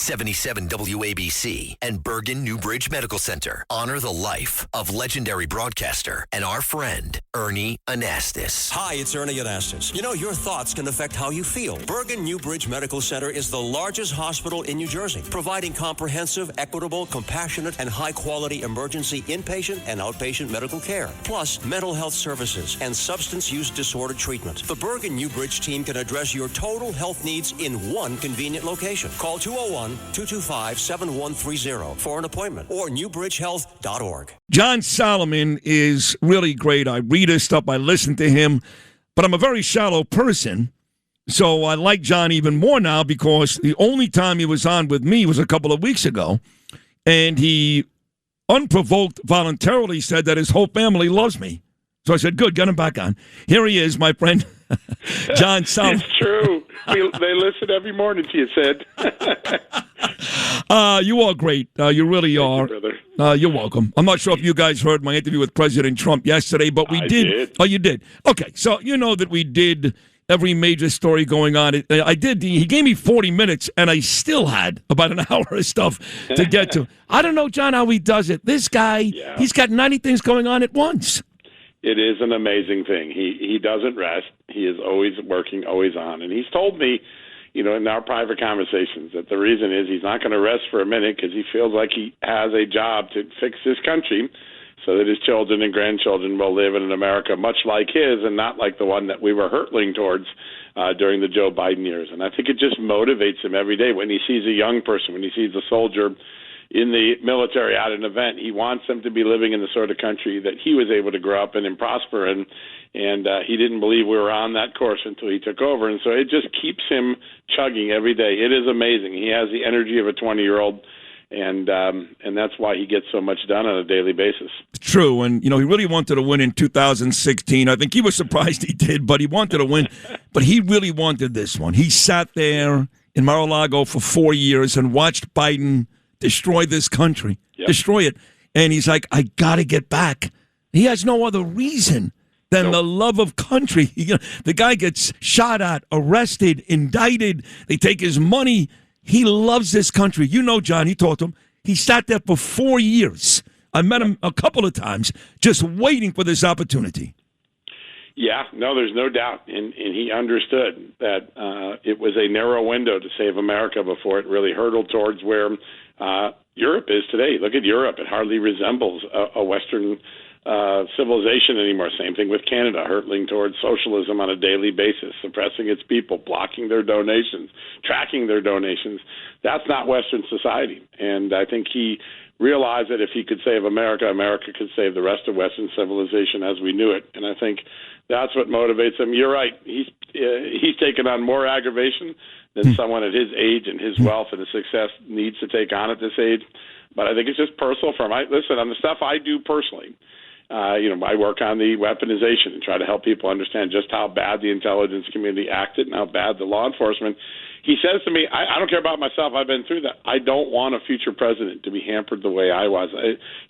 77 WABC and Bergen Newbridge Medical Center honor the life of legendary broadcaster and our friend, Ernie Anastas. Hi, it's Ernie Anastas. You know, your thoughts can affect how you feel. Bergen Newbridge Medical Center is the largest hospital in New Jersey, providing comprehensive, equitable, compassionate, and high-quality emergency inpatient and outpatient medical care, plus mental health services and substance use disorder treatment. The Bergen Newbridge team can address your total health needs in one convenient location. Call 201-225-7130 for an appointment or newbridgehealth.org. John Solomon is really great. I read his stuff. I listen to him. But I'm a very shallow person, so I like John even more now because the only time he was on with me was a couple of weeks ago, and he unprovoked voluntarily said that his whole family loves me. So I said, good, get him back on. Here he is, my friend, John Solomon. It's true. They listen every morning to you, Sid. You are great. You really are. Thank you, brother. You're welcome. I'm not sure if you guys heard my interview with President Trump yesterday, but we did. Oh, you did? Okay, so you know that we did every major story going on. I did. He gave me 40 minutes, and I still had about an hour of stuff to get to. I don't know, John, how he does it. This guy, He's got 90 things going on at once. It is an amazing thing. He doesn't rest. He is always working, always on. And he's told me, you know, in our private conversations that the reason is he's not going to rest for a minute because he feels like he has a job to fix this country so that his children and grandchildren will live in an America much like his and not like the one that we were hurtling towards during the Joe Biden years. And I think it just motivates him every day when he sees a young person, when he sees a soldier in the military at an event. He wants them to be living in the sort of country that he was able to grow up in and prosper in. And he didn't believe we were on that course until he took over. And so it just keeps him chugging every day. It is amazing. He has the energy of a 20-year-old, and that's why he gets so much done on a daily basis. True. And, you know, he really wanted to win in 2016. I think he was surprised he did, but he wanted to win. But he really wanted this one. He sat there in Mar-a-Lago for 4 years and watched Biden destroy this country, destroy it. And he's like, I got to get back. He has no other reason than the love of country. The guy gets shot at, arrested, indicted. They take his money. He loves this country. You know, John, he talked to him. He sat there for 4 years. I met him a couple of times just waiting for this opportunity. Yeah, no, there's no doubt. And he understood that it was a narrow window to save America before it really hurtled towards where Europe is today. Look at Europe. It hardly resembles a Western civilization anymore. Same thing with Canada, hurtling towards socialism on a daily basis, suppressing its people, blocking their donations, tracking their donations. That's not Western society. And I think he realized that if he could save America, America could save the rest of Western civilization as we knew it. And I think that's what motivates him. You're right. He's taken on more aggravation than someone at his age and his wealth and his success needs to take on at this age. But I think it's just personal for him. Listen, on the stuff I do personally, I work on the weaponization and try to help people understand just how bad the intelligence community acted and how bad the law enforcement. He says to me, I don't care about myself. I've been through that. I don't want a future president to be hampered the way I was.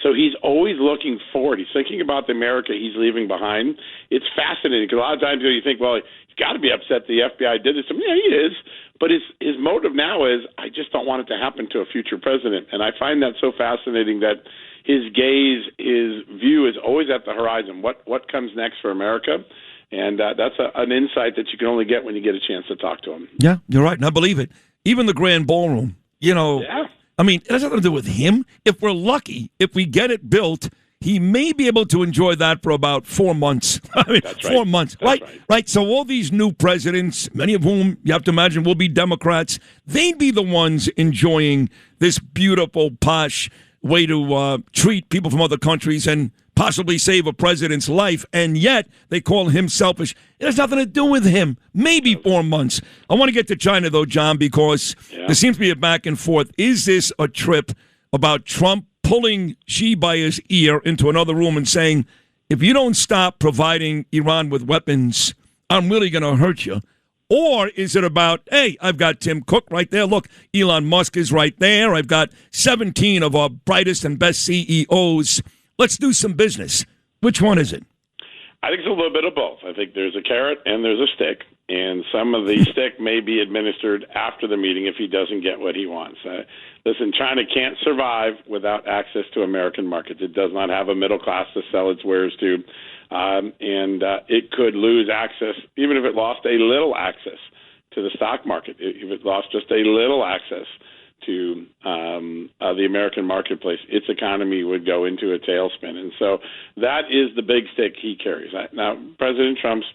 So he's always looking forward. He's thinking about the America he's leaving behind. It's fascinating because a lot of times you think, well, he's got to be upset the FBI did this. Yeah, he is. But his motive now is, I just don't want it to happen to a future president. And I find that so fascinating that his gaze, his view is always at the horizon. What comes next for America? And that's an insight that you can only get when you get a chance to talk to him. Yeah, you're right, and I believe it. Even the Grand Ballroom, I mean, it has nothing to do with him. If we're lucky, if we get it built, he may be able to enjoy that for about 4 months. I mean, that's 4 months, right? Right. So all these new presidents, many of whom you have to imagine will be Democrats, they'd be the ones enjoying this beautiful, posh way to treat people from other countries and possibly save a president's life, and yet they call him selfish. It has nothing to do with him. Maybe 4 months. I want to get to China, though, John, because there seems to be a back and forth. Is this a trip about Trump pulling Xi by his ear into another room and saying, if you don't stop providing Iran with weapons, I'm really going to hurt you? Or is it about, hey, I've got Tim Cook right there. Look, Elon Musk is right there. I've got 17 of our brightest and best CEOs. Let's do some business. Which one is it? I think it's a little bit of both. I think there's a carrot and there's a stick. and some of the stick may be administered after the meeting if he doesn't get what he wants. Listen, China can't survive without access to American markets. It does not have a middle class to sell its wares to, and it could lose access, even if it lost a little access to the stock market, if it lost just a little access to the American marketplace, its economy would go into a tailspin. And so that is the big stick he carries. Now, President Trump's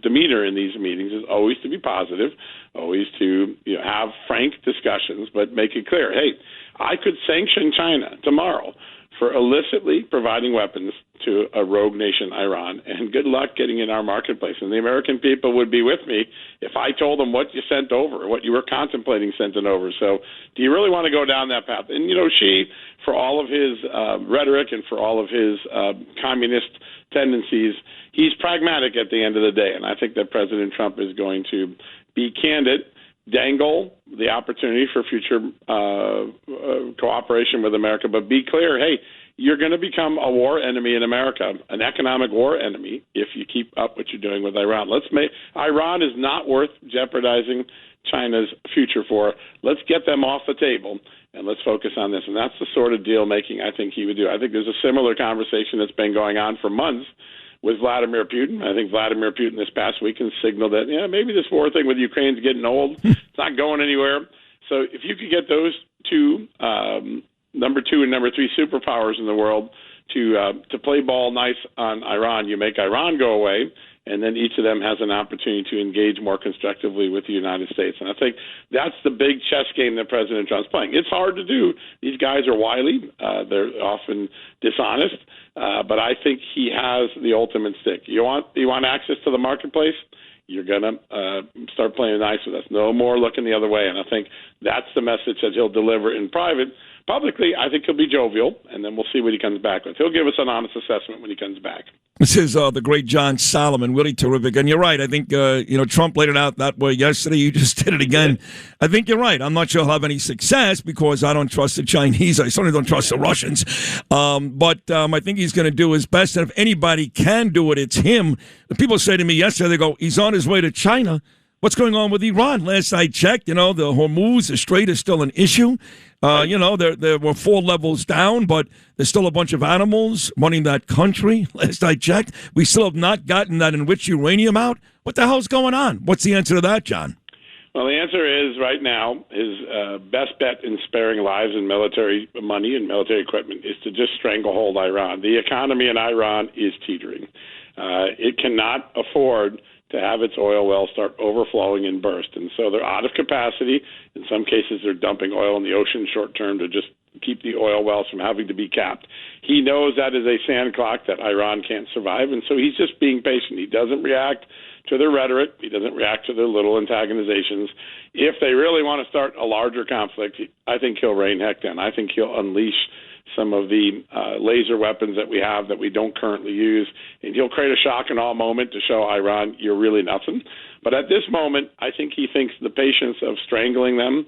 demeanor in these meetings is always to be positive, always to have frank discussions, but make it clear, hey, I could sanction China tomorrow for illicitly providing weapons to a rogue nation, Iran, and good luck getting in our marketplace. And the American people would be with me if I told them what you sent over, what you were contemplating sending over. So do you really want to go down that path? And, Xi, for all of his rhetoric and for all of his communist tendencies, he's pragmatic at the end of the day. And I think that President Trump is going to be candid, dangle the opportunity for future cooperation with America, but be clear, hey, you're going to become a war enemy in America, an economic war enemy, if you keep up what you're doing with Iran. Iran is not worth jeopardizing China's future for. Let's get them off the table, and let's focus on this. And that's the sort of deal-making I think he would do. I think there's a similar conversation that's been going on for months with Vladimir Putin. I think Vladimir Putin this past week has signaled that, maybe this war thing with Ukraine's getting old. It's not going anywhere. So if you could get those two, number 2 and number 3 superpowers in the world to play ball nice on Iran, you make Iran go away, and then each of them has an opportunity to engage more constructively with the United States. And I think that's the big chess game that President Trump's playing. It's hard to do. These guys are wily. They're often dishonest. But I think he has the ultimate stick. You want access to the marketplace? You're going to start playing nice with us. No more looking the other way. And I think that's the message that he'll deliver in private. Publicly, I think he'll be jovial, and then we'll see what he comes back with. He'll give us an honest assessment when he comes back. This is the great John Solomon, really terrific. And you're right. I think, Trump laid it out that way yesterday. You just did it again. I think you're right. I'm not sure he'll have any success because I don't trust the Chinese. I certainly don't trust the Russians. But I think he's going to do his best. And if anybody can do it, it's him. The people say to me yesterday, they go, he's on his way to China. What's going on with Iran? Last I checked, the Hormuz, the Strait is still an issue. There were 4 levels down, but there's still a bunch of animals running that country. Last I checked, we still have not gotten that enriched uranium out. What the hell's going on? What's the answer to that, John? Well, the answer is right now his best bet in sparing lives and military money and military equipment is to just stranglehold Iran. The economy in Iran is teetering. It cannot afford to have its oil wells start overflowing and burst. And so they're out of capacity. In some cases, they're dumping oil in the ocean short term to just keep the oil wells from having to be capped. He knows that is a sand clock that Iran can't survive, and so he's just being patient. He doesn't react to their rhetoric. He doesn't react to their little antagonizations. If they really want to start a larger conflict, I think he'll rain heck down. I think he'll unleash some of the laser weapons that we have that we don't currently use, and he'll create a shock and awe moment to show Iran you're really nothing. But at this moment, I think he thinks the patience of strangling them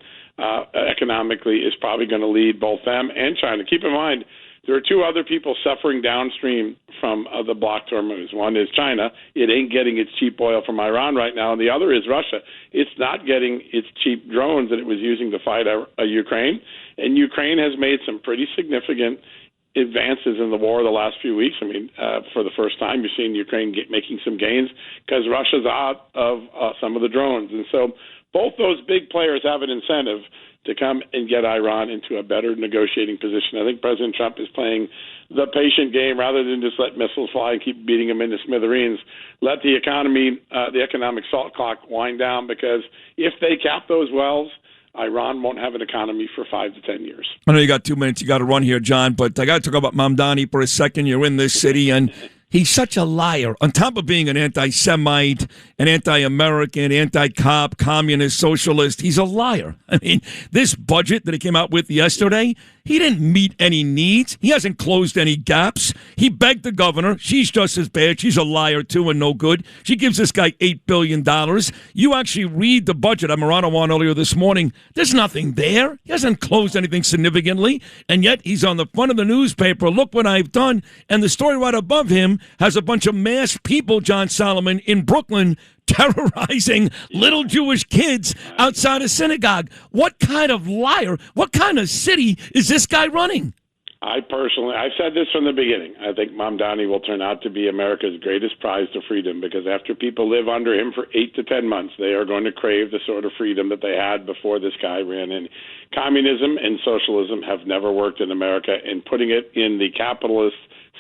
economically is probably going to lead both them and China. Keep in mind, there are 2 other people suffering downstream from the bloc Hormuz. One is China. It ain't getting its cheap oil from Iran right now, and the other is Russia. It's not getting its cheap drones that it was using to fight Ukraine, and Ukraine has made some pretty significant advances in the war the last few weeks. I mean, for the first time, you're seeing Ukraine making some gains because Russia's out of some of the drones. And so both those big players have an incentive to come and get Iran into a better negotiating position. I think President Trump is playing the patient game rather than just let missiles fly and keep beating them into smithereens. Let the economy, the economic salt clock wind down, because if they cap those wells, Iran won't have an economy for 5 to 10 years. I know you got 2 minutes. You got to run here, John, but I got to talk about Mamdani for a second. You're in this city, and he's such a liar. On top of being an anti-Semite, an anti-American, anti-cop, communist, socialist, he's a liar. I mean, this budget that he came out with yesterday, he didn't meet any needs. He hasn't closed any gaps. He begged the governor. She's just as bad. She's a liar, too, and no good. She gives this guy $8 billion. You actually read the budget I Morano on earlier this morning. There's nothing there. He hasn't closed anything significantly, and yet he's on the front of the newspaper. Look what I've done. And the story right above him has a bunch of masked people, John Solomon, in Brooklyn terrorizing little Jewish kids outside a synagogue. What kind of liar, what kind of city is this guy running? I've said this from the beginning. I think Mamdani will turn out to be America's greatest prize to freedom, because after people live under him for 8 to 10 months, they are going to crave the sort of freedom that they had before this guy ran in. Communism and socialism have never worked in America, and putting it in the capitalist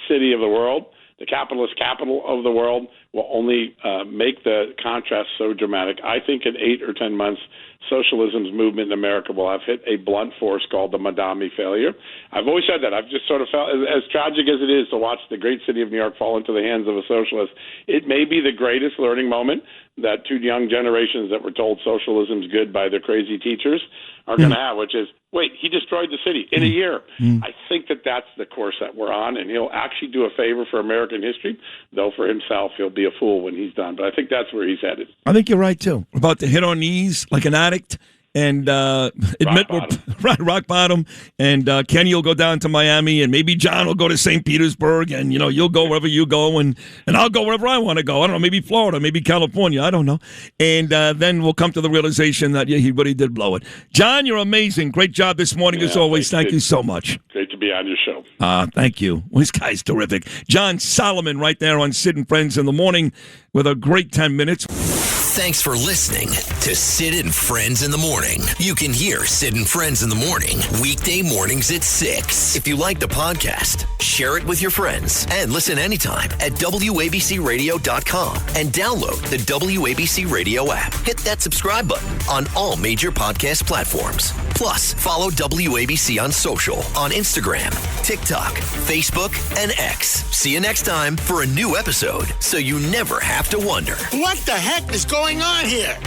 city of the world, the capitalist capital of the world, will only make the contrast so dramatic. I think in 8 or 10 months, socialism's movement in America will have hit a blunt force called the Mamdani failure. I've always said that. I've just sort of felt, as tragic as it is to watch the great city of New York fall into the hands of a socialist, it may be the greatest learning moment that two young generations that were told socialism's good by their crazy teachers are going to have, which is, wait, he destroyed the city in a year. I think that that's the course that we're on, and he'll actually do a favor for American history, though for himself he'll be a fool when he's done. But I think that's where he's headed. I think you're right, too, about to hit our knees like an addict and admit we're rock bottom. And Kenny will go down to Miami, and maybe John will go to St. Petersburg, and you'll go wherever you go, and I'll go wherever I want to go. I don't know, maybe Florida, maybe California, I don't know. And then we'll come to the realization that he really did blow it. John, you're amazing. Great job this morning as always. Thank you so much. Great to be on your show. Thank you. Well, this guy's terrific. John Solomon right there on Sid and Friends in the Morning with a great 10 minutes. Thanks for listening to Sid and Friends in the Morning. You can hear Sid and Friends in the Morning weekday mornings at 6. If you like the podcast, share it with your friends and listen anytime at WABCRadio.com and download the WABC Radio app. Hit that subscribe button on all major podcast platforms. Plus, follow WABC on social on Instagram, TikTok, Facebook, and X. See you next time for a new episode so you never have to wonder. What the heck is going on here?